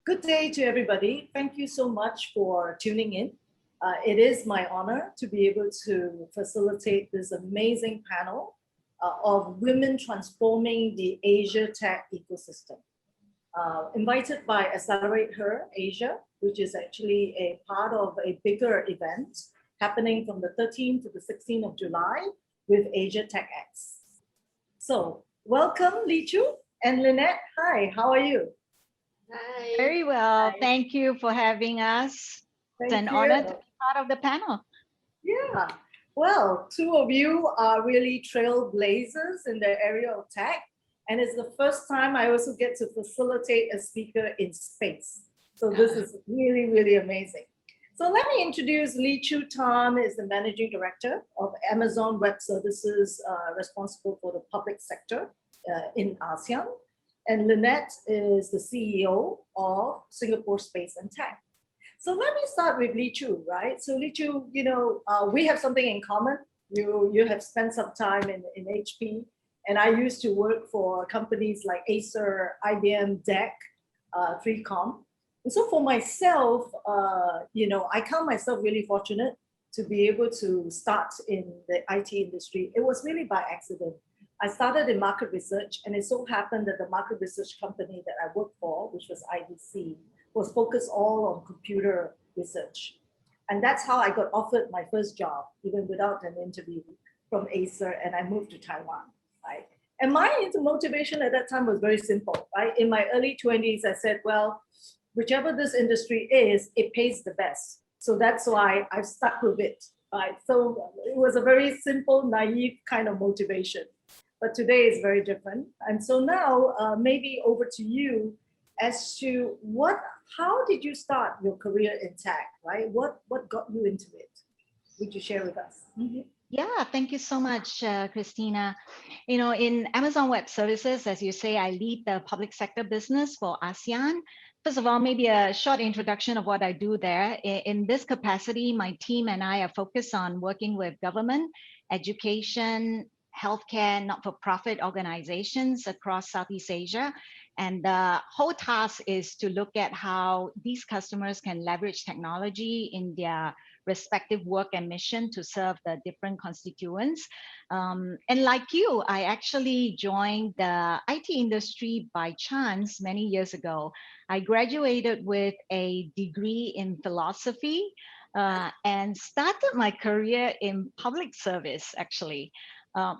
Good day to everybody. Thank you so much for tuning in. It is my honor to be able to facilitate this amazing panel of women transforming the Asia tech ecosystem. Invited by AccelerateHer Asia, which is actually a part of a bigger event happening from the 13th to the 16th of July with Asia Tech X. So welcome, Li Chu and Lynette. Hi, how are you? Hi. Very well. Hi. Thank you for having us. It's an honor to be part of the panel. Yeah. Well, two of you are really trailblazers in the area of tech. And it's the first time I also get to facilitate a speaker in space. So this is really, really amazing. So let me introduce Li Chu Tan, is the Managing Director of Amazon Web Services, responsible for the public sector in ASEAN. And Lynette is the CEO of Singapore Space and Tech. So let me start with Li Chu, right? So Li Chu, you know, we have something in common. You have spent some time in HP, and I used to work for companies like Acer, IBM, DEC, 3Com. And so for myself, you know, I count myself really fortunate to be able to start in the IT industry. It was really by accident. I started in market research, and it so happened that the market research company that I worked for, which was IDC, was focused all on computer research. And that's how I got offered my first job, even without an interview, from Acer, and I moved to Taiwan, right? And my motivation at that time was very simple, right? In my early 20s, I said, well, whichever this industry is, it pays the best. So that's why I've stuck with it, right? So it was a very simple, naive kind of motivation. But today is very different. And so now maybe over to you as to how did you start your career in tech, right? What got you into it? Would you share with us? Mm-hmm. Yeah, thank you so much, Christina. You know, in Amazon Web Services, as you say, I lead the public sector business for ASEAN. First of all, maybe a short introduction of what I do there. In this capacity, my team and I are focused on working with government, education, healthcare, not-for-profit organizations across Southeast Asia. And the whole task is to look at how these customers can leverage technology in their respective work and mission to serve the different constituents. And like you, I actually joined the IT industry by chance many years ago. I graduated with a degree in philosophy and started my career in public service, actually.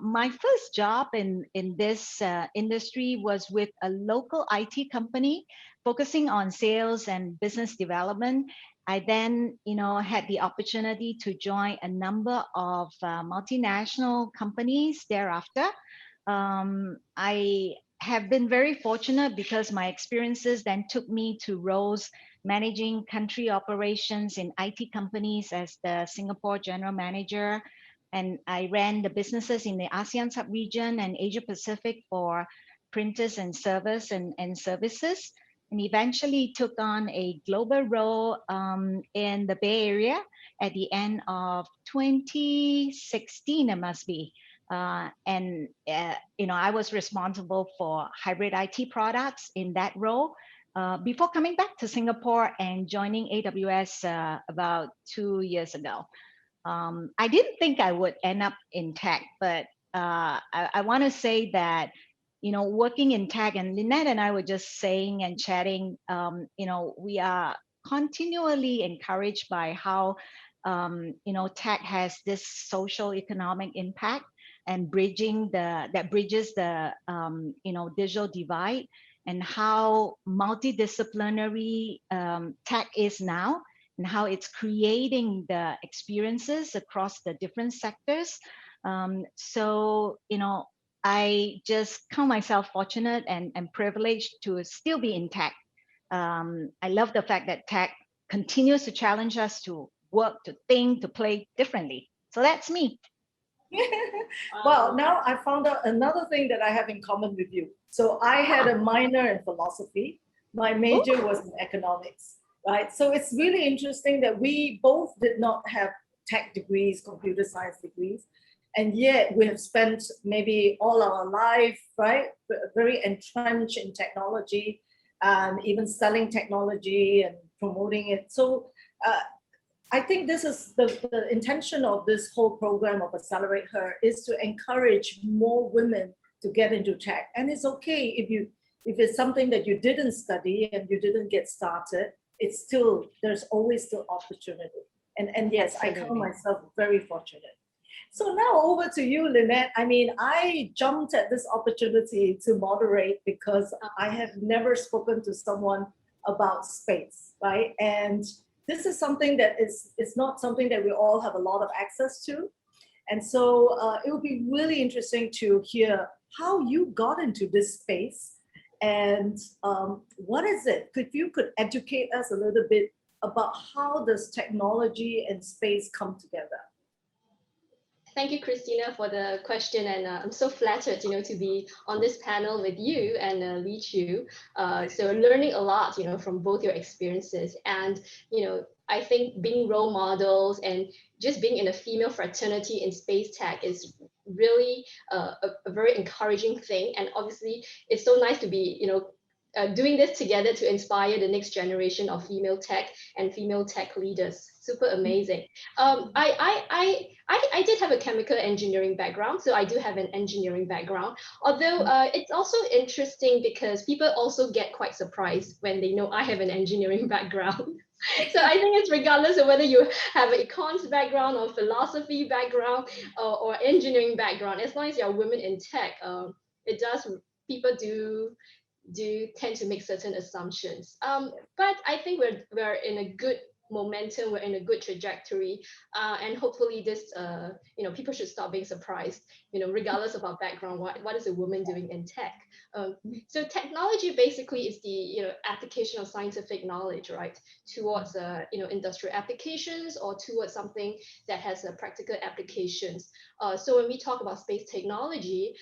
My first job in this industry was with a local IT company focusing on sales and business development. I then, had the opportunity to join a number of multinational companies thereafter. I have been very fortunate because my experiences then took me to roles managing country operations in IT companies as the Singapore General Manager, and I ran the businesses in the ASEAN sub-region and Asia Pacific for printers and servers and services, and eventually took on a global role in the Bay Area at the end of 2016, it must be. I was responsible for hybrid IT products in that role before coming back to Singapore and joining AWS about 2 years ago. I didn't think I would end up in tech, but I want to say that, working in tech, and Lynette and I were just saying and chatting, we are continually encouraged by how, tech has this social economic impact and bridges the, digital divide, and how multidisciplinary tech is now, and how it's creating the experiences across the different sectors. I just count myself fortunate and privileged to still be in tech. I love the fact that tech continues to challenge us to work, to think, to play differently. So that's me. Well, now I found out another thing that I have in common with you. So I had a minor in philosophy. My major was in economics. Right? So it's really interesting that we both did not have tech degrees, computer science degrees, and yet we have spent maybe all our life, right, very entrenched in technology. and even selling technology and promoting it. So I think this is the intention of this whole program of AccelerateHer is to encourage more women to get into tech. And it's okay if it's something that you didn't study and you didn't get started, it's still, there's always still opportunity. And yes, Absolutely. I count myself very fortunate. So now over to you, Lynette. I mean, I jumped at this opportunity to moderate because I have never spoken to someone about space, right? And this is something that is not something that we all have a lot of access to. And so it would be really interesting to hear how you got into this space and what is it? If you could educate us a little bit about how does technology and space come together? Thank you, Christina, for the question, and I'm so flattered, to be on this panel with you and Li Chu. So learning a lot, from both your experiences, and I think being role models and just being in a female fraternity in space tech is really a very encouraging thing. And obviously, it's so nice to be, doing this together to inspire the next generation of female tech and female tech leaders. Super amazing. I did have a chemical engineering background, so I do have an engineering background. Although it's also interesting because people also get quite surprised when they know I have an engineering background. So I think it's regardless of whether you have an econs background or philosophy background or engineering background, as long as you're women in tech, it does, people do tend to make certain assumptions. But I think we're in a good momentum, we're in a good trajectory, and hopefully this, people should stop being surprised, regardless of our background, what is a woman doing in tech? So technology basically is the, application of scientific knowledge, right, towards, industrial applications or towards something that has practical applications. So when we talk about space technology,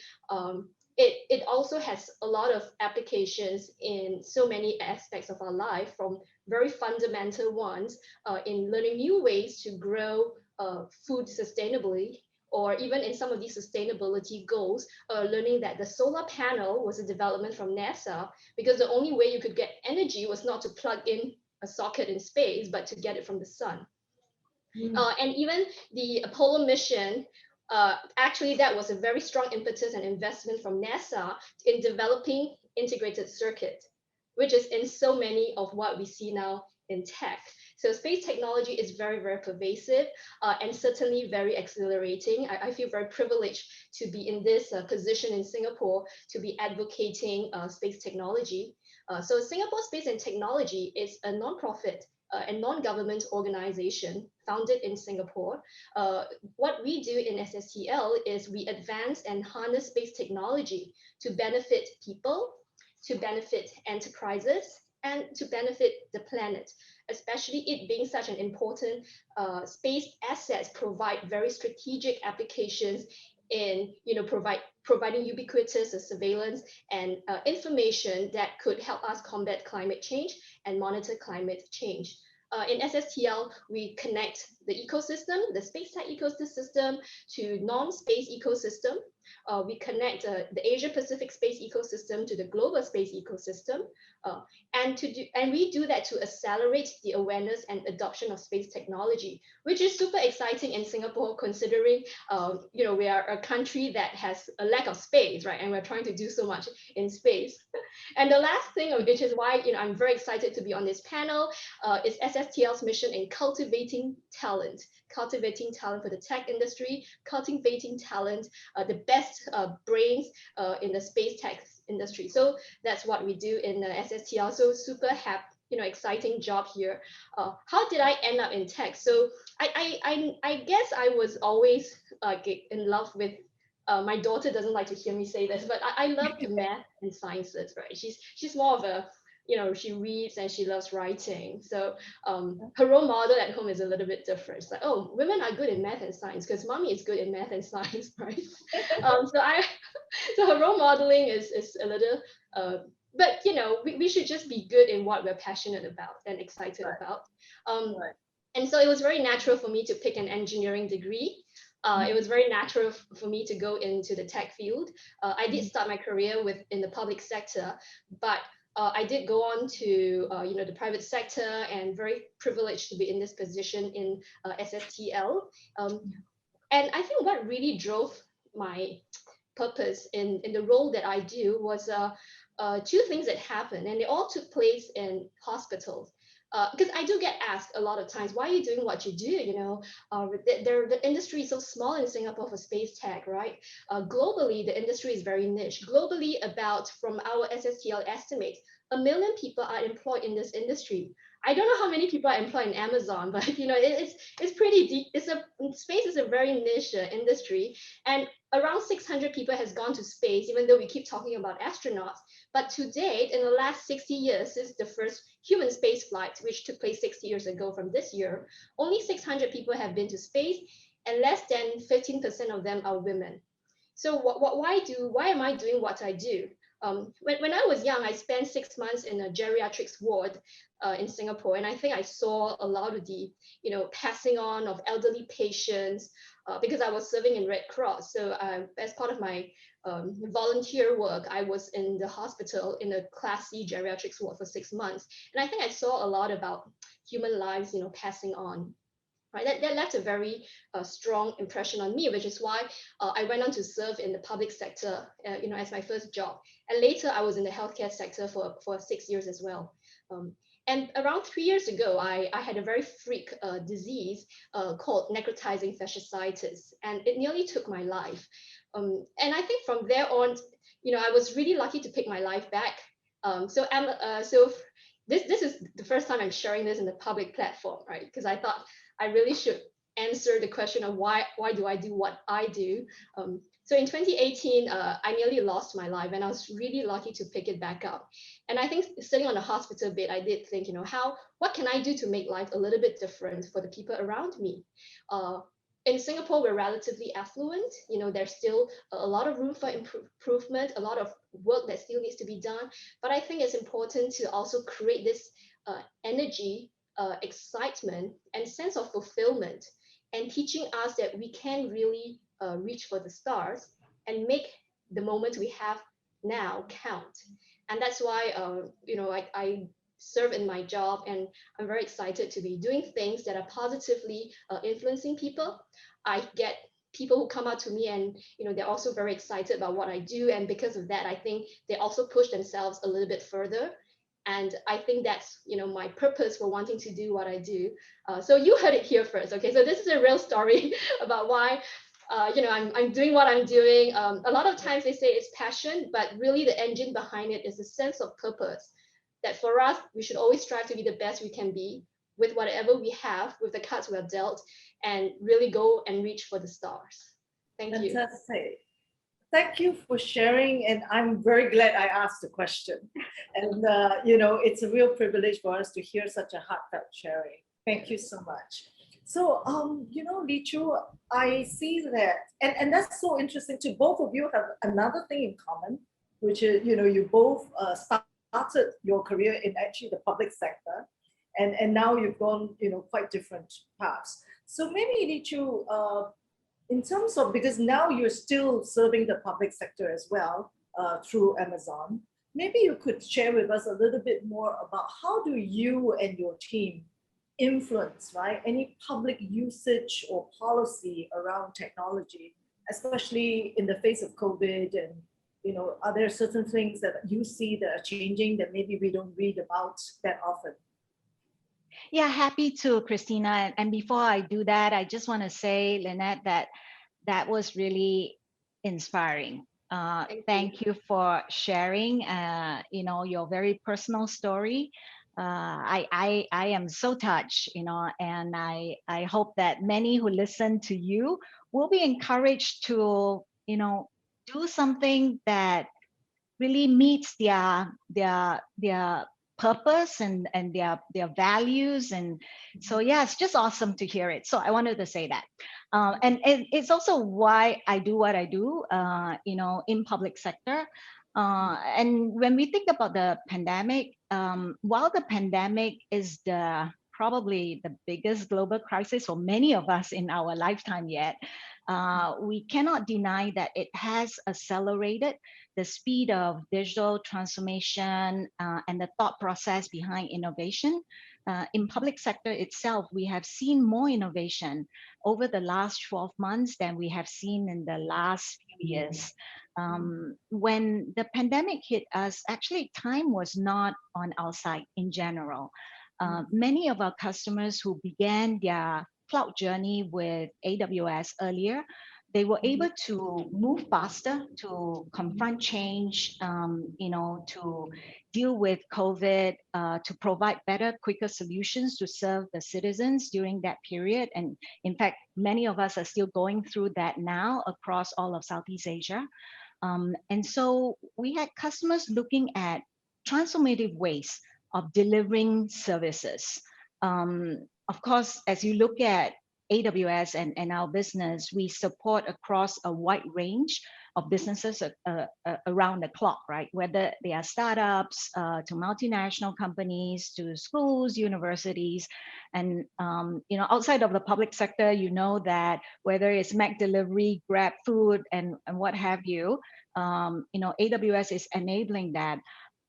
it also has a lot of applications in so many aspects of our life, from very fundamental ones in learning new ways to grow food sustainably, or even in some of these sustainability goals, learning that the solar panel was a development from NASA, because the only way you could get energy was not to plug in a socket in space, but to get it from the sun. And even the Apollo mission, actually that was a very strong impetus and investment from NASA in developing integrated circuit, which is in so many of what we see now in tech. So space technology is very, very pervasive and certainly very accelerating. I feel very privileged to be in this position in Singapore to be advocating space technology. So Singapore Space and Technology is a nonprofit and non-government organization founded in Singapore. What we do in SSTL is we advance and harness space technology to benefit people, to benefit enterprises, and to benefit the planet, especially it being such an important space assets provide very strategic applications in providing ubiquitous surveillance and information that could help us combat climate change and monitor climate change. In SSTL, we connect the ecosystem, the space tech ecosystem, to non-space ecosystem. We connect the Asia Pacific space ecosystem to the global space ecosystem, and we do that to accelerate the awareness and adoption of space technology, which is super exciting in Singapore, considering we are a country that has a lack of space, right? And we're trying to do so much in space. And the last thing, which is why I'm very excited to be on this panel, is SSTL's mission in cultivating talent for the tech industry, cultivating talent, the best brains in the space tech industry. So that's what we do in the SSTL. So super happy, exciting job here. How did I end up in tech? So I guess I was always in love with. My daughter doesn't like to hear me say this, but I love the math and sciences, right? She's more of a, she reads and she loves writing. So her role model at home is a little bit different. It's like, oh, women are good in math and science because mommy is good in math and science, right? So her role modeling is a little, but we should just be good in what we're passionate about and excited about. And so it was very natural for me to pick an engineering degree. It was very natural for me to go into the tech field. I did start my career in the public sector, but I did go on to the private sector, and very privileged to be in this position in SSTL. And I think what really drove my purpose in the role that I do was two things that happened, and they all took place in hospitals. Because I do get asked a lot of times, why are you doing what you do? The industry is so small in Singapore for space tech, right? Globally, the industry is very niche. Globally, from our SSTL estimates, 1 million people are employed in this industry. I don't know how many people are employed in Amazon, but it's pretty deep. Space is a very niche industry, and around 600 people has gone to space, even though we keep talking about astronauts. But to date, in the last 60 years, since the first human space flight, which took place 60 years ago from this year, only 600 people have been to space, and less than 15% of them are women. So why am I doing what I do? When I was young, I spent 6 months in a geriatrics ward in Singapore, and I think I saw a lot of the passing on of elderly patients because I was serving in Red Cross. So as part of my volunteer work, I was in the hospital in a Class C geriatrics ward for 6 months, and I think I saw a lot about human lives, passing on. Right, that left a very strong impression on me, which is why I went on to serve in the public sector, as my first job. And later, I was in the healthcare sector for 6 years as well. And around 3 years ago, I had a very freak disease called necrotizing fasciitis, and it nearly took my life. And I think from there on, I was really lucky to pick my life back. So this is the first time I'm sharing this in the public platform, right? Because I thought I really should answer the question of why do I do what I do. So in 2018, I nearly lost my life, and I was really lucky to pick it back up. And I think sitting on a hospital bed, I did think, what can I do to make life a little bit different for the people around me? In Singapore, we're relatively affluent. There's still a lot of room for improvement, a lot of work that still needs to be done. But I think it's important to also create this energy, excitement, and sense of fulfillment, and teaching us that we can really reach for the stars and make the moment we have now count. And that's why, I serve in my job, and I'm very excited to be doing things that are positively influencing people. I get people who come out to me, and they're also very excited about what I do, and because of that, I think they also push themselves a little bit further. And I think that's my purpose for wanting to do what I do. So you heard it here first. Okay, so this is a real story about why I'm doing what I'm doing. A lot of times they say it's passion, but really the engine behind it is a sense of purpose. That for us, we should always strive to be the best we can be with whatever we have, with the cards we are dealt, and really go and reach for the stars. Thank you. Fantastic. Thank you for sharing, and I'm very glad I asked the question. And it's a real privilege for us to hear such a heartfelt sharing. Thank you so much. So, Li Chu, I see that, and that's so interesting too. Both of you have another thing in common, which is, you both started your career in actually the public sector, and now you've gone, quite different paths. So maybe Li Chu, in terms of, because now you're still serving the public sector as well through Amazon, maybe you could share with us a little bit more about how do you and your team influence, right, any public usage or policy around technology, especially in the face of COVID, and are there certain things that you see that are changing that maybe we don't read about that often? Yeah, happy to, Christina. And before I do that, I just want to say, Lynette, that was really inspiring. Thank you for sharing, your very personal story. I am so touched, and I hope that many who listen to you will be encouraged to, do something that really meets their purpose and their values. And so, yeah, it's just awesome to hear it. So I wanted to say that. And it's also why I do what I do, in public sector. And when we think about the pandemic, while the pandemic is the probably the biggest global crisis for many of us in our lifetime yet, we cannot deny that it has accelerated the speed of digital transformation and the thought process behind innovation. In public sector itself, we have seen more innovation over the last 12 months than we have seen in the last few years. When the pandemic hit us, actually time was not on our side in general. Many of our customers who began their cloud journey with AWS earlier, they were able to move faster to confront change, to deal with COVID, to provide better, quicker solutions to serve the citizens during that period. And in fact, many of us are still going through that now across all of Southeast Asia. And so we had customers looking at transformative ways of delivering services. Of course, as you look at AWS and our business, we support across a wide range of businesses around the clock, right? Whether they are startups to multinational companies, to schools, universities, and outside of the public sector, you know that whether it's Mac delivery, Grab food, and what have you, AWS is enabling that.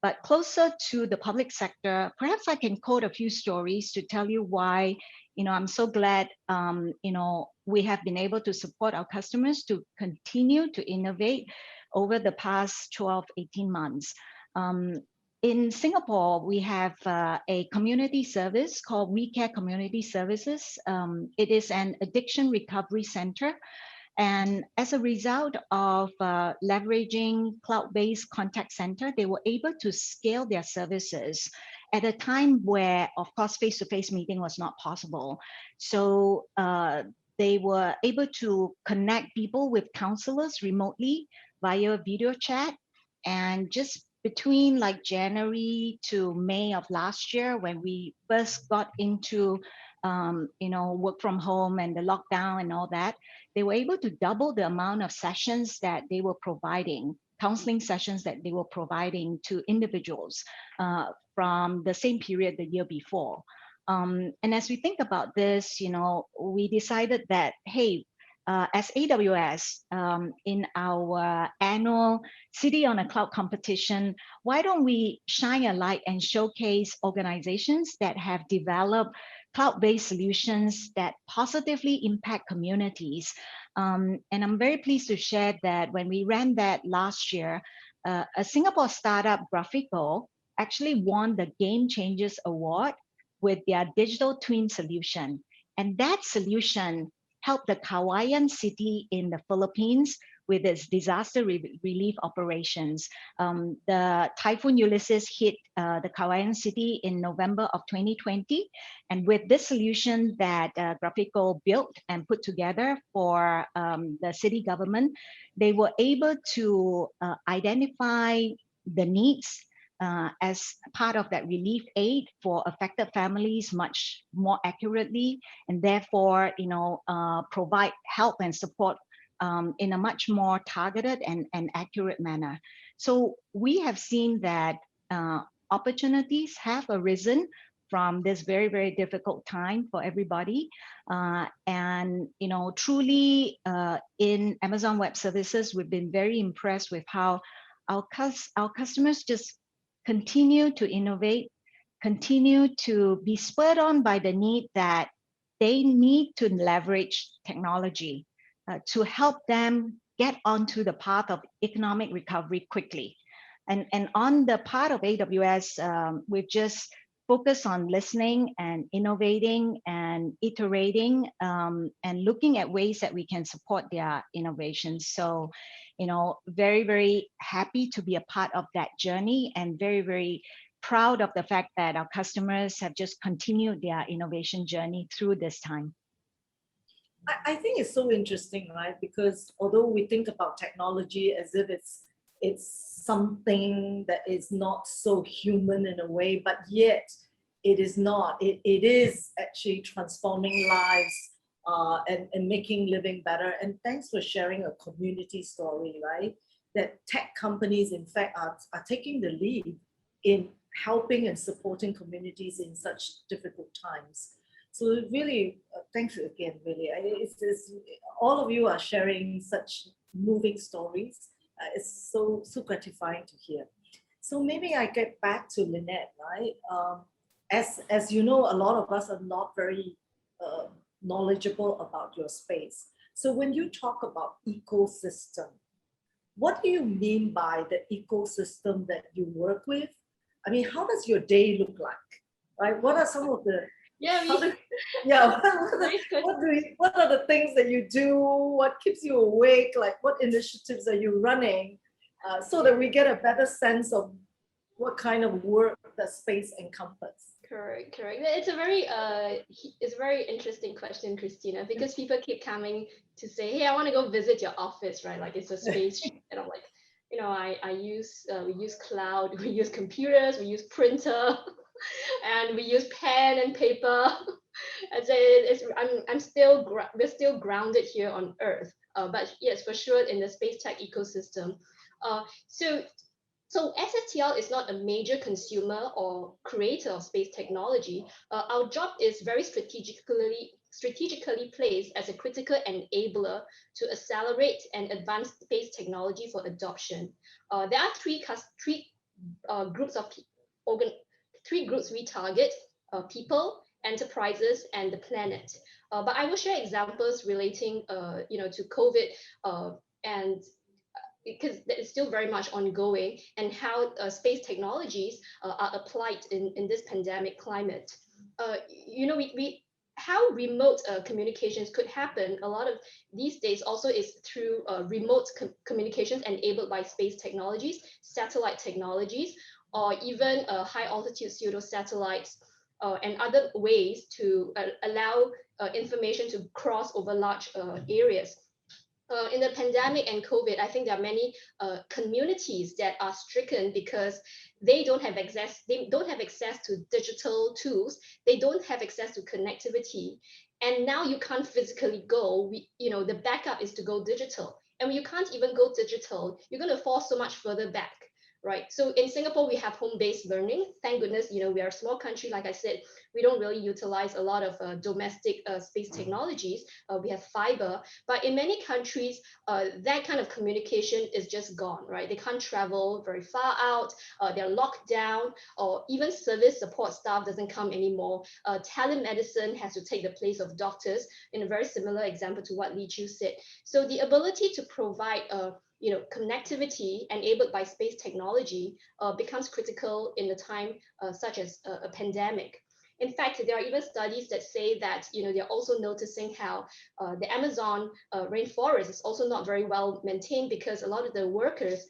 But closer to the public sector, perhaps I can quote a few stories to tell you why, I'm so glad, we have been able to support our customers to continue to innovate over the past 12, 18 months. In Singapore, we have a community service called We Care Community Services. It is an addiction recovery center. And as a result of leveraging cloud-based contact center, they were able to scale their services at a time where, of course, face-to-face meeting was not possible. So they were able to connect people with counselors remotely via video chat. And just between like January to May of last year, when we first got into work from home and the lockdown and all that, they were able to double the amount of sessions that they were providing, counseling sessions that they were providing to individuals from the same period the year before. And as we think about this, we decided that, hey, as AWS, in our annual City on a Cloud competition, why don't we shine a light and showcase organizations that have developed cloud-based solutions that positively impact communities. And I'm very pleased to share that when we ran that last year, a Singapore startup, Graphical, actually won the Game Changers Award with their digital twin solution. And that solution helped the Kawayan city in the Philippines with its disaster relief operations. The Typhoon Ulysses hit the Kawayan city in November of 2020. And with this solution that Graphical built and put together for the city government, they were able to identify the needs as part of that relief aid for affected families much more accurately, and therefore, provide help and support in a much more targeted and accurate manner. So we have seen that opportunities have arisen from this very, very difficult time for everybody. And truly in Amazon Web Services, we've been very impressed with how our customers just continue to innovate, continue to be spurred on by the need that they need to leverage technology to help them get onto the path of economic recovery quickly. And on the part of AWS, we've just focused on listening and innovating and iterating and looking at ways that we can support their innovations. So, very, very happy to be a part of that journey and very, very proud of the fact that our customers have just continued their innovation journey through this time. I think it's so interesting, right? Because although we think about technology as if it's something that is not so human in a way, but yet it is not. It is actually transforming lives and making living better. And thanks for sharing a community story, right? That tech companies, in fact, are taking the lead in helping and supporting communities in such difficult times. So really, thank you again, really. It's, all of you are sharing such moving stories. It's so gratifying to hear. So maybe I get back to Lynette, right? As you know, a lot of us are not very knowledgeable about your space. So when you talk about ecosystem, what do you mean by the ecosystem that you work with? I mean, how does your day look like? Right? What are some of the what are the things that you do? What keeps you awake? Like what initiatives are you running? So that we get a better sense of what kind of work the space encompasses. Correct. It's a very interesting question, Christina, because people keep coming to say, hey, I want to go visit your office, right? Like it's a space, and I'm like, you know, we use cloud, we use computers, we use printer, and we use pen and paper. And so we're still grounded here on Earth. But yes, for sure, in the space tech ecosystem. So SSTL is not a major consumer or creator of space technology. Our job is very strategically placed as a critical enabler to accelerate and advance space technology for adoption. There are three groups we target: people, enterprises, and the planet. But I will share examples relating, to COVID and because it's still very much ongoing, and how space technologies are applied in this pandemic climate. How remote communications could happen a lot of these days also is through remote communications enabled by space technologies, satellite technologies, or even high altitude pseudo satellites and other ways to allow information to cross over large areas. In the pandemic and COVID, I think there are many communities that are stricken because they don't have access. They don't have access to digital tools. They don't have access to connectivity, and now you can't physically go. The backup is to go digital, and when you can't even go digital, you're going to fall so much further back. Right. So in Singapore, we have home-based learning. Thank goodness, we are a small country. Like I said, we don't really utilize a lot of domestic space technologies. We have fiber, but in many countries, that kind of communication is just gone, right? They can't travel very far out. They're locked down, or even service support staff doesn't come anymore. Telemedicine has to take the place of doctors, in a very similar example to what Li Chu said. So the ability to provide connectivity enabled by space technology becomes critical in a time such as a pandemic. In fact, there are even studies that say that they're also noticing how the Amazon rainforest is also not very well maintained, because a lot of the workers,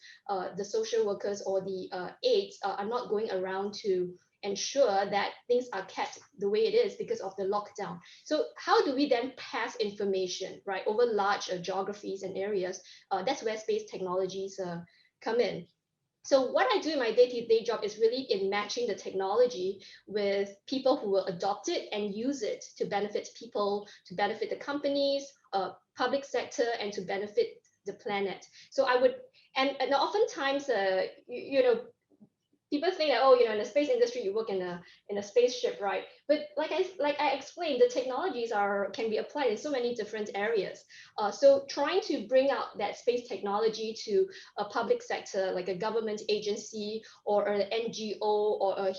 the social workers or the aides are not going around to ensure that things are kept the way it is because of the lockdown. So how do we then pass information, right, over large geographies and areas? That's where space technologies come in. So what I do in my day-to-day job is really in matching the technology with people who will adopt it and use it to benefit people, to benefit the companies, public sector, and to benefit the planet. So I would, and oftentimes, people think that, in the space industry, you work in a spaceship, right? But like I explained, the technologies can be applied in so many different areas. So trying to bring out that space technology to a public sector, like a government agency or an NGO or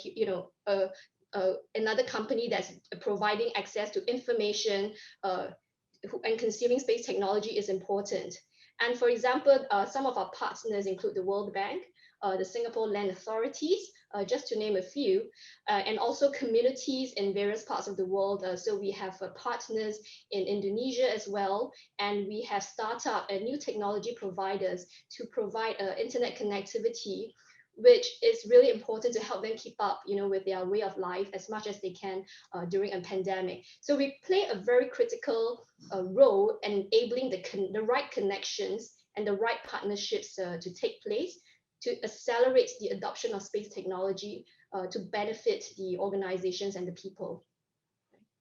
another company that's providing access to information and consuming space technology is important. And for example, some of our partners include the World Bank, the Singapore Land Authorities, just to name a few, and also communities in various parts of the world. So we have partners in Indonesia as well, and we have startup and new technology providers to provide internet connectivity, which is really important to help them keep up, with their way of life as much as they can during a pandemic. So we play a very critical role in enabling the right connections and the right partnerships to take place, to accelerate the adoption of space technology to benefit the organizations and the people.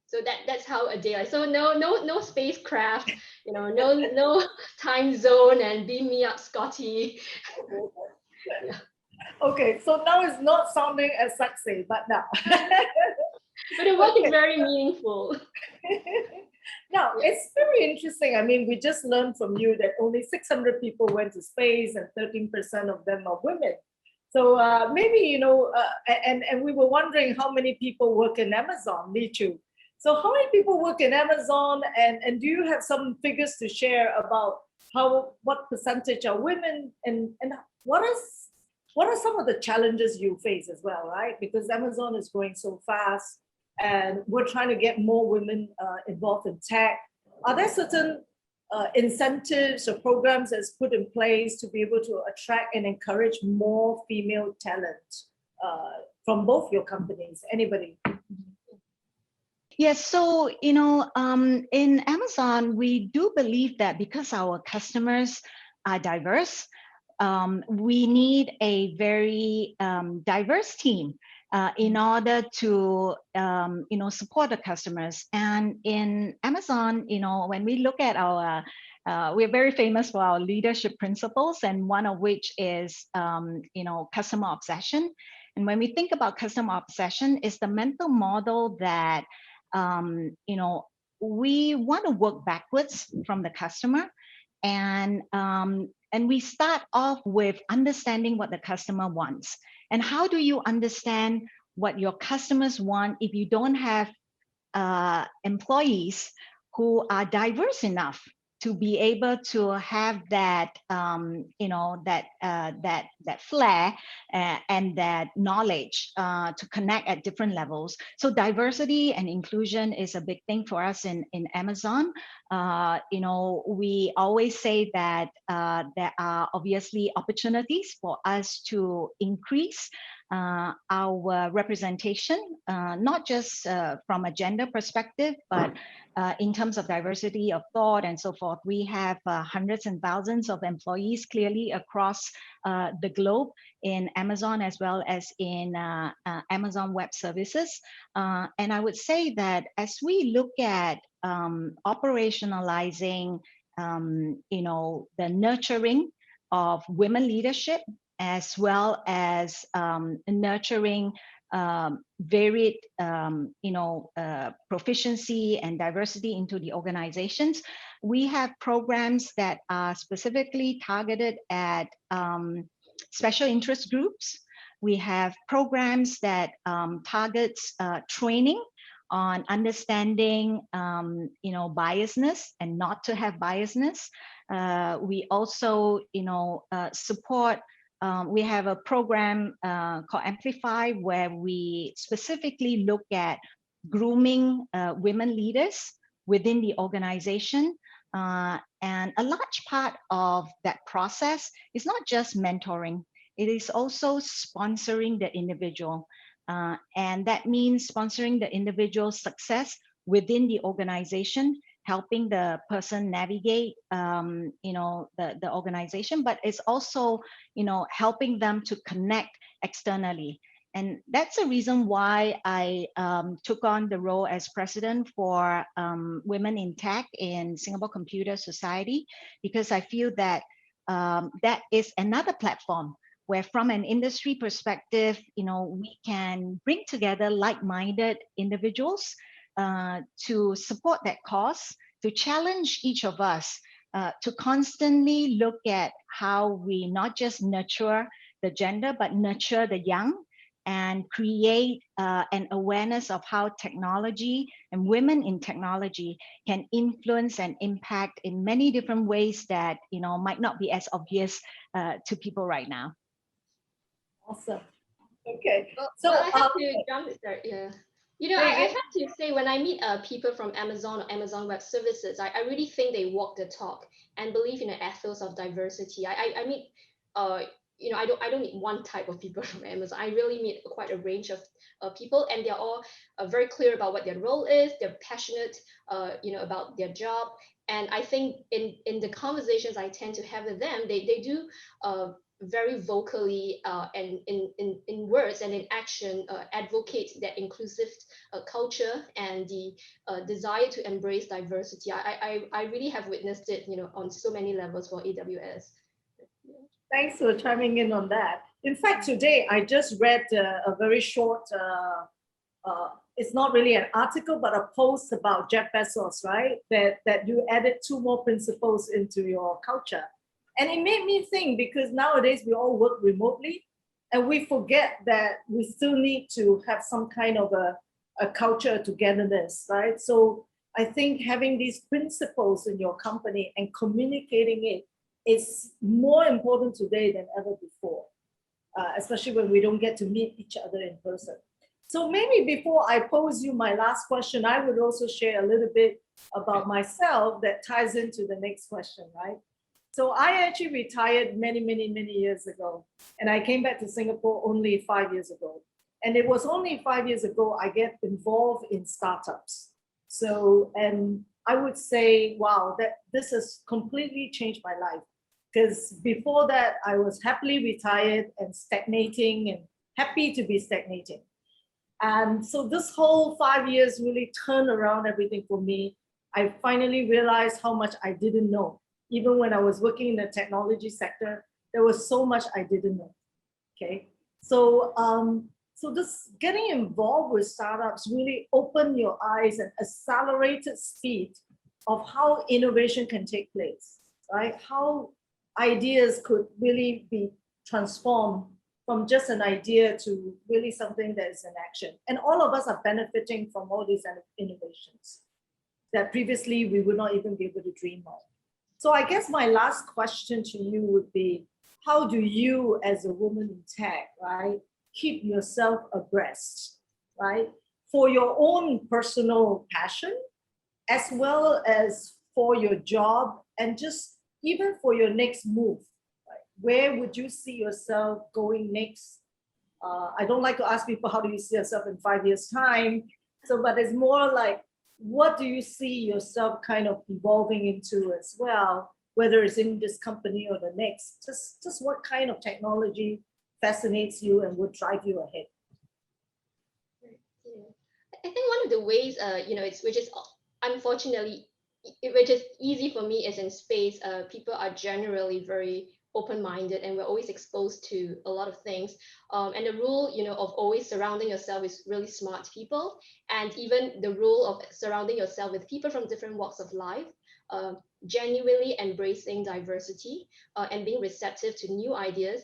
So that's how a day like. So no spacecraft, no time zone and beam me up, Scotty. Yeah. Okay, so now it's not sounding as sexy, but now. But the work is very meaningful. Now, Yeah. it's very interesting. I mean, we just learned from you that only 600 people went to space and 13% of them are women. So maybe, and we were wondering how many people work in Amazon, Li Chu. So how many people work in Amazon, and do you have some figures to share about what percentage are women, and what are some of the challenges you face as well, right? Because Amazon is growing so fast and we're trying to get more women involved in tech. Are there certain incentives or programs that's put in place to be able to attract and encourage more female talent from both your companies? Anybody? Yes, so in Amazon, we do believe that because our customers are diverse, we need a very diverse team in order to support the customers. And in Amazon, when we look at our we're very famous for our leadership principles, and one of which is customer obsession. And when we think about customer obsession, it's the mental model that we want to work backwards from the customer, and we start off with understanding what the customer wants. And how do you understand what your customers want if you don't have employees who are diverse enough to be able to have that that flair and that knowledge to connect at different levels? So diversity and inclusion is a big thing for us in Amazon. We always say that there are obviously opportunities for us to increase our representation, not just from a gender perspective, but in terms of diversity of thought and so forth. We have hundreds and thousands of employees clearly across the globe in Amazon, as well as in Amazon Web Services. And I would say that as we look at operationalizing, the nurturing of women leadership, as well as nurturing varied, proficiency and diversity into the organizations, we have programs that are specifically targeted at special interest groups. We have programs that targets training on understanding, biasness and not to have biasness. We also, support. We have a program called Amplify, where we specifically look at grooming women leaders within the organization. And a large part of that process is not just mentoring, it is also sponsoring the individual. And that means sponsoring the individual's success within the organization, helping the person navigate, the organization, but it's also, helping them to connect externally. And that's the reason why I took on the role as president for Women in Tech in Singapore Computer Society, because I feel that that is another platform where, from an industry perspective, we can bring together like-minded individuals to support that cause, to challenge each of us to constantly look at how we not just nurture the gender, but nurture the young, and create an awareness of how technology and women in technology can influence and impact in many different ways that might not be as obvious to people right now. Awesome. Okay. So I have to jump there. Yeah. I have to say, when I meet people from Amazon or Amazon Web Services, I really think they walk the talk and believe in the ethos of diversity. I meet, I don't meet one type of people from Amazon. I really meet quite a range of people, and they're all very clear about what their role is. They're passionate, about their job. And I think in the conversations I tend to have with them, they do very vocally and in words and in action advocate that inclusive culture and the desire to embrace diversity. I really have witnessed it, on so many levels for AWS. Thanks for chiming in on that. In fact, today I just read a very short, it's not really an article, but a post about Jeff Bezos, right? That you added 2 more principles into your culture. And it made me think, because nowadays we all work remotely and we forget that we still need to have some kind of a culture togetherness, right? So I think having these principles in your company and communicating it is more important today than ever before, especially when we don't get to meet each other in person. So maybe before I pose you my last question, I would also share a little bit about myself that ties into the next question, right? So I actually retired many, many, many years ago, and I came back to Singapore only 5 years ago. And it was only 5 years ago I get involved in startups. So, and I would say, wow, that this has completely changed my life. Because before that, I was happily retired and stagnating and happy to be stagnating. And so this whole 5 years really turned around everything for me. I finally realized how much I didn't know. Even when I was working in the technology sector, there was so much I didn't know. Okay, so so this getting involved with startups really opened your eyes and accelerated speed of how innovation can take place, right? How ideas could really be transformed from just an idea to really something that is in action. And all of us are benefiting from all these innovations that previously we would not even be able to dream of. So I guess my last question to you would be, how do you as a woman in tech, right, keep yourself abreast, right, for your own personal passion, as well as for your job, and just even for your next move? Where would you see yourself going next? I don't like to ask people, how do you see yourself in 5 years' time? So, but it's more like, what do you see yourself kind of evolving into as well, whether it's in this company or the next? Just what kind of technology fascinates you and would drive you ahead? I think one of the ways, which is unfortunately, which is easy for me, is in space. People are generally very open-minded, and we're always exposed to a lot of things. And the rule, of always surrounding yourself with really smart people, and even the rule of surrounding yourself with people from different walks of life, genuinely embracing diversity, and being receptive to new ideas,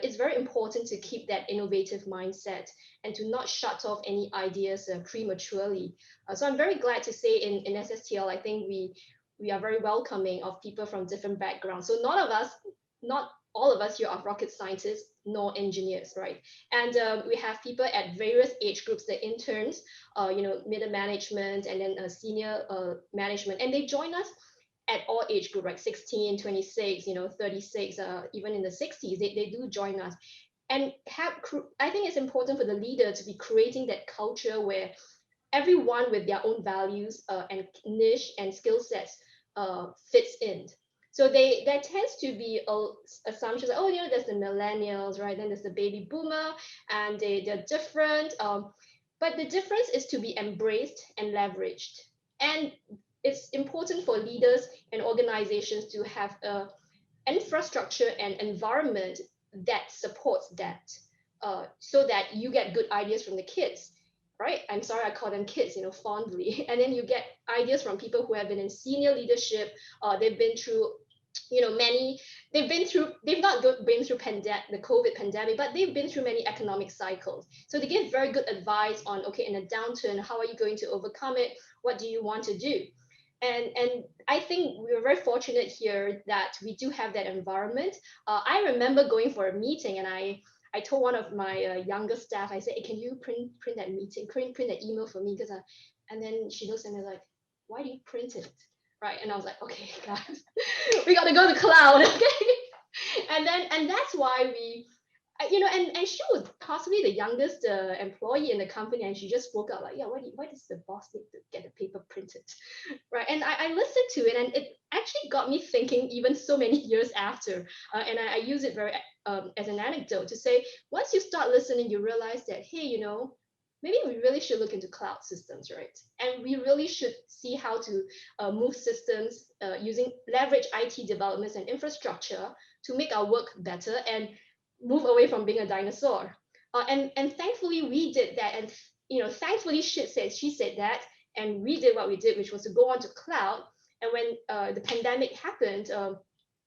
is very important to keep that innovative mindset and to not shut off any ideas prematurely. So I'm very glad to say in SSTL, I think we are very welcoming of people from different backgrounds. So not all of us here are rocket scientists nor engineers, right? And we have people at various age groups, the interns, middle management, and then senior management, and they join us at all age group, right? 16, 26, 36, even in the 60s, they do join us. And I think it's important for the leader to be creating that culture where everyone with their own values and niche and skill sets fits in. So there tends to be assumptions, there's the millennials, right? Then there's the baby boomer, and they're different. But the difference is to be embraced and leveraged. And it's important for leaders and organizations to have an infrastructure and environment that supports that, so that you get good ideas from the kids. Right? I'm sorry, I call them kids, fondly. And then you get ideas from people who have been in senior leadership. They've been through, they've not been through the COVID pandemic, but they've been through many economic cycles. So they give very good advice on, okay, in a downturn, how are you going to overcome it? What do you want to do? And I think we're very fortunate here that we do have that environment. I remember going for a meeting, and I told one of my younger staff, I said, hey, can you print that meeting, print that email for me? And then she looks at me like, why do you print it? Right? And I was like, okay, guys, we got to go to cloud, okay? And that's why we, and she was possibly the youngest employee in the company, and she just spoke up like, yeah, why does the boss need to get the paper printed, right? And I listened to it, and it actually got me thinking even so many years after, and I use it very as an anecdote to say, once you start listening, you realize that, hey, maybe we really should look into cloud systems, right? And we really should see how to move systems leverage IT developments and infrastructure to make our work better. And move away from being a dinosaur. And thankfully we did that. And thankfully she said that, and we did what we did, which was to go on to cloud. And when the pandemic happened,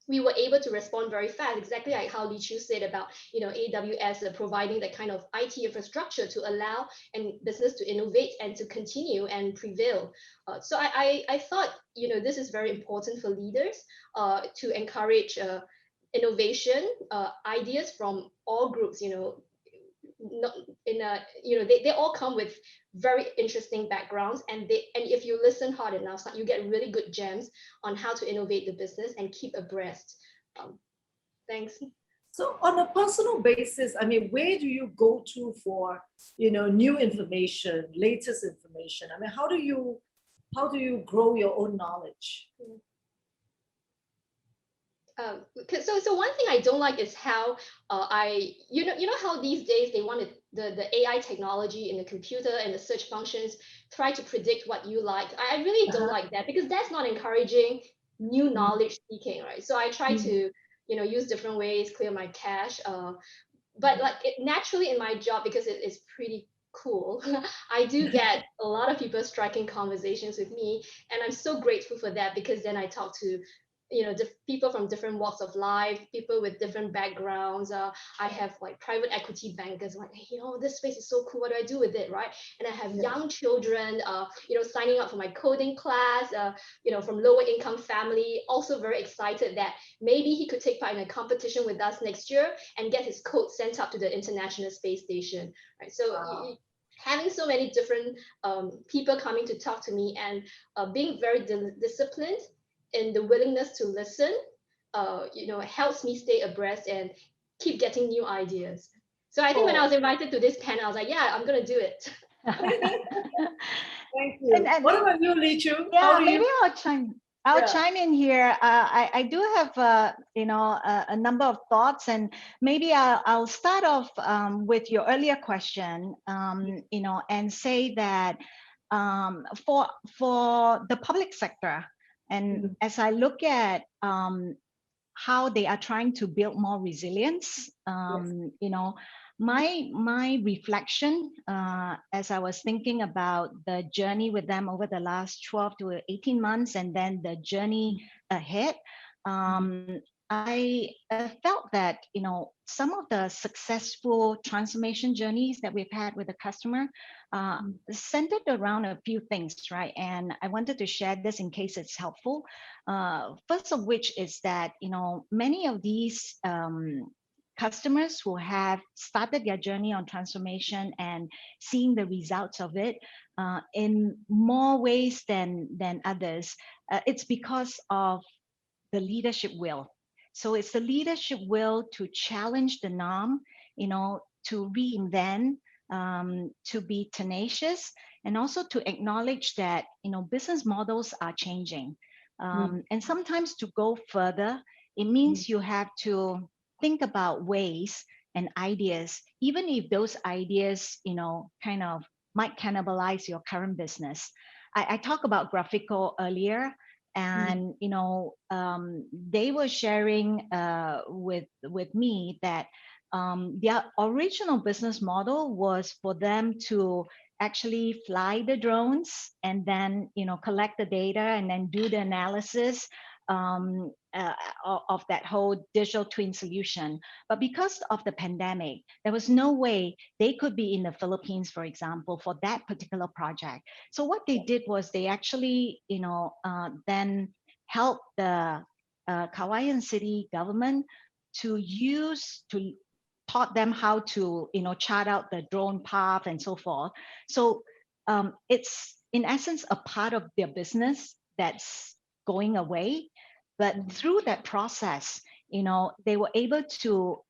we were able to respond very fast, exactly like how Li Chu said about AWS providing that kind of IT infrastructure to allow and business to innovate and to continue and prevail. So I thought this is very important for leaders to encourage innovation, ideas from all groups. Not in a they all come with very interesting backgrounds, and if you listen hard enough, you get really good gems on how to innovate the business and keep abreast. Thanks. So on a personal basis, I mean, where do you go to for new information, latest information? I mean, how do you grow your own knowledge? So one thing I don't like is how how these days they wanted the AI technology in the computer and the search functions try to predict what you like. I really don't like that, because that's not encouraging new knowledge seeking, right? So I try to use different ways, clear my cache. But like naturally in my job, because it is pretty cool, I do get a lot of people striking conversations with me, and I'm so grateful for that, because then I talk to people from different walks of life, people with different backgrounds. I have like private equity bankers like, hey, this space is so cool, what do I do with it, right? And I have young children signing up for my coding class, from lower income family, also very excited that maybe he could take part in a competition with us next year and get his code sent up to the International Space Station, right? So having so many different people coming to talk to me, and being very disciplined in the willingness to listen, helps me stay abreast and keep getting new ideas. So I think when I was invited to this panel, I was like, yeah, I'm going to do it. Thank you. And what about you, Li Chu? Yeah, maybe I'll chime in here. I do have a number of thoughts, and maybe I'll start off with your earlier question, and say that for the public sector, and as I look at how they are trying to build more resilience, my reflection as I was thinking about the journey with them over the last 12 to 18 months, and then the journey ahead, I felt that some of the successful transformation journeys that we've had with the customer centered around a few things, right? And I wanted to share this in case it's helpful. First of which is that many of these customers who have started their journey on transformation and seeing the results of it in more ways than others, it's because of the leadership will. So it's the leadership will to challenge the norm, to reinvent, to be tenacious, and also to acknowledge that business models are changing. And sometimes to go further, it means you have to think about ways and ideas, even if those ideas, kind of might cannibalize your current business. I talked about Graphical earlier, and they were sharing with me that their original business model was for them to actually fly the drones and then collect the data and then do the analysis of that whole digital twin solution. But because of the pandemic, there was no way they could be in the Philippines, for example, for that particular project. So what they did was they actually then helped the Kawayan city government to taught them how to chart out the drone path and so forth. So it's in essence a part of their business that's going away, but through that process they were able to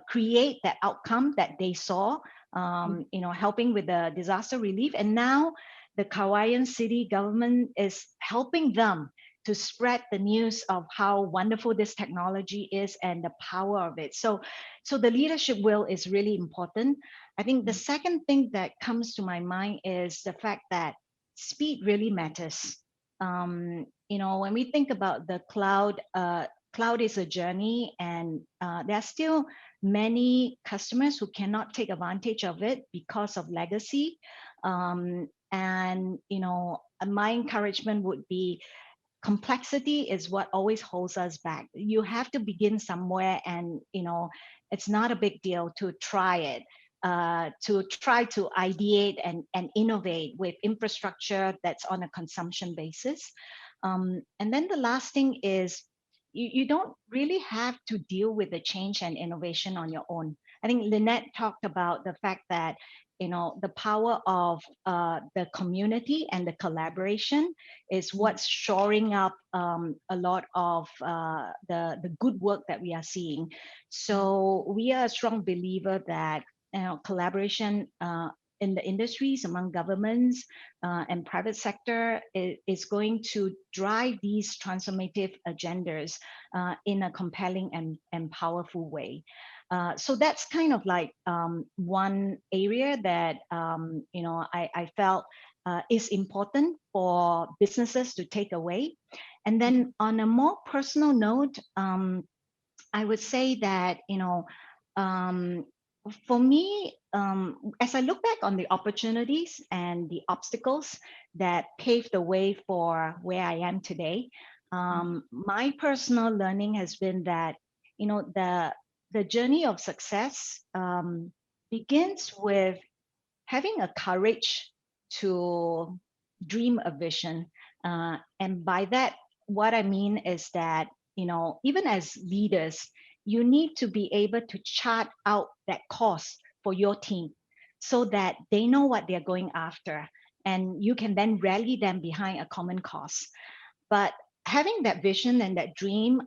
create that outcome that they saw, helping with the disaster relief. And now the Kawayan city government is helping them to spread the news of how wonderful this technology is and the power of it. So the leadership will is really important. I think the second thing that comes to my mind is the fact that speed really matters. When we think about the cloud cloud is a journey, and there are still many customers who cannot take advantage of it because of legacy. And my encouragement would be, complexity is what always holds us back. You have to begin somewhere, and it's not a big deal to try it, to try to ideate and innovate with infrastructure that's on a consumption basis. And then the last thing is, you don't really have to deal with the change and innovation on your own. I think Lynette talked about the fact that the power of the community and the collaboration is what's shoring up a lot of the good work that we are seeing. So we are a strong believer that collaboration in the industries, among governments and private sector is going to drive these transformative agendas in a compelling and powerful way. So that's kind of like one area that I felt is important for businesses to take away. And then on a more personal note, I would say that for me, as I look back on the opportunities and the obstacles that paved the way for where I am today, my personal learning has been that the journey of success begins with having a courage to dream a vision. And by that, what I mean is that, even as leaders, you need to be able to chart out that course for your team so that they know what they're going after, and you can then rally them behind a common cause. But having that vision and that dream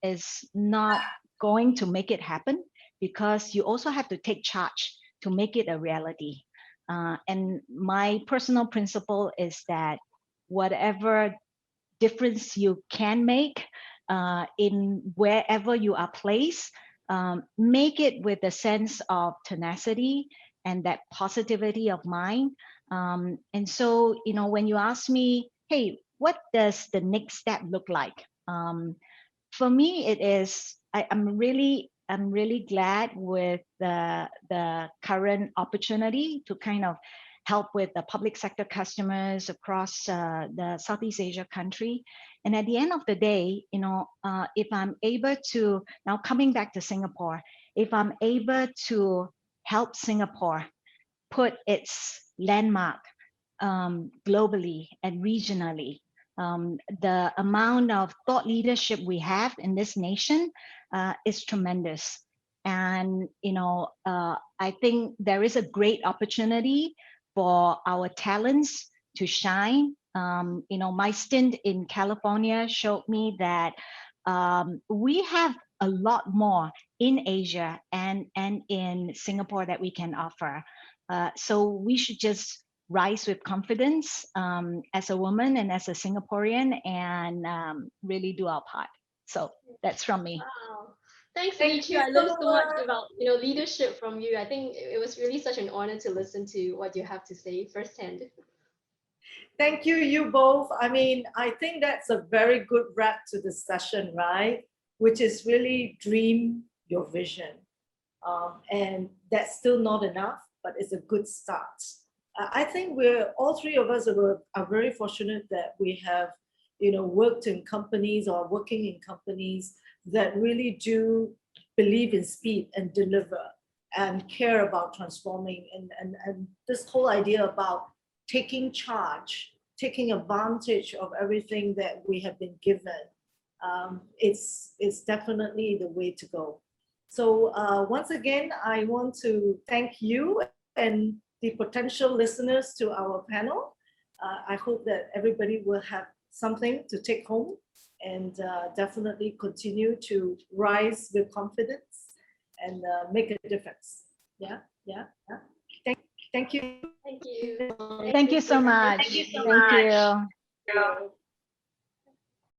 is not going to make it happen, because you also have to take charge to make it a reality. And my personal principle is that whatever difference you can make in wherever you are placed, make it with a sense of tenacity and that positivity of mind. And so, when you ask me, hey, what does the next step look like? For me, it is, I'm really glad with the current opportunity to kind of help with the public sector customers across the Southeast Asia country. And at the end of the day, if I'm able to, now coming back to Singapore, if I'm able to help Singapore put its landmark globally and regionally, the amount of thought leadership we have in this nation is tremendous. And I think there is a great opportunity for our talents to shine. My stint in California showed me that we have a lot more in Asia and in Singapore that we can offer. So we should just rise with confidence as a woman and as a Singaporean, and really do our part. So that's from me. Wow. Thanks, Thank Lichu. you I learned so so much much. about leadership from you. I think it was really such an honor to listen to what you have to say firsthand. Thank you, you both. I mean, I think that's a very good wrap to the session, right? Which is really dream your vision. And that's still not enough, but it's a good start. I think all three of us are very fortunate that we have, worked in companies or working in companies that really do believe in speed and deliver and care about transforming, and this whole idea about taking charge, taking advantage of everything that we have been given. It's definitely the way to go. So once again, I want to thank you and the potential listeners to our panel. I hope that everybody will have something to take home and definitely continue to rise with confidence and make a difference. Yeah. Thank you. Thank you. Thank you so much. Thank you.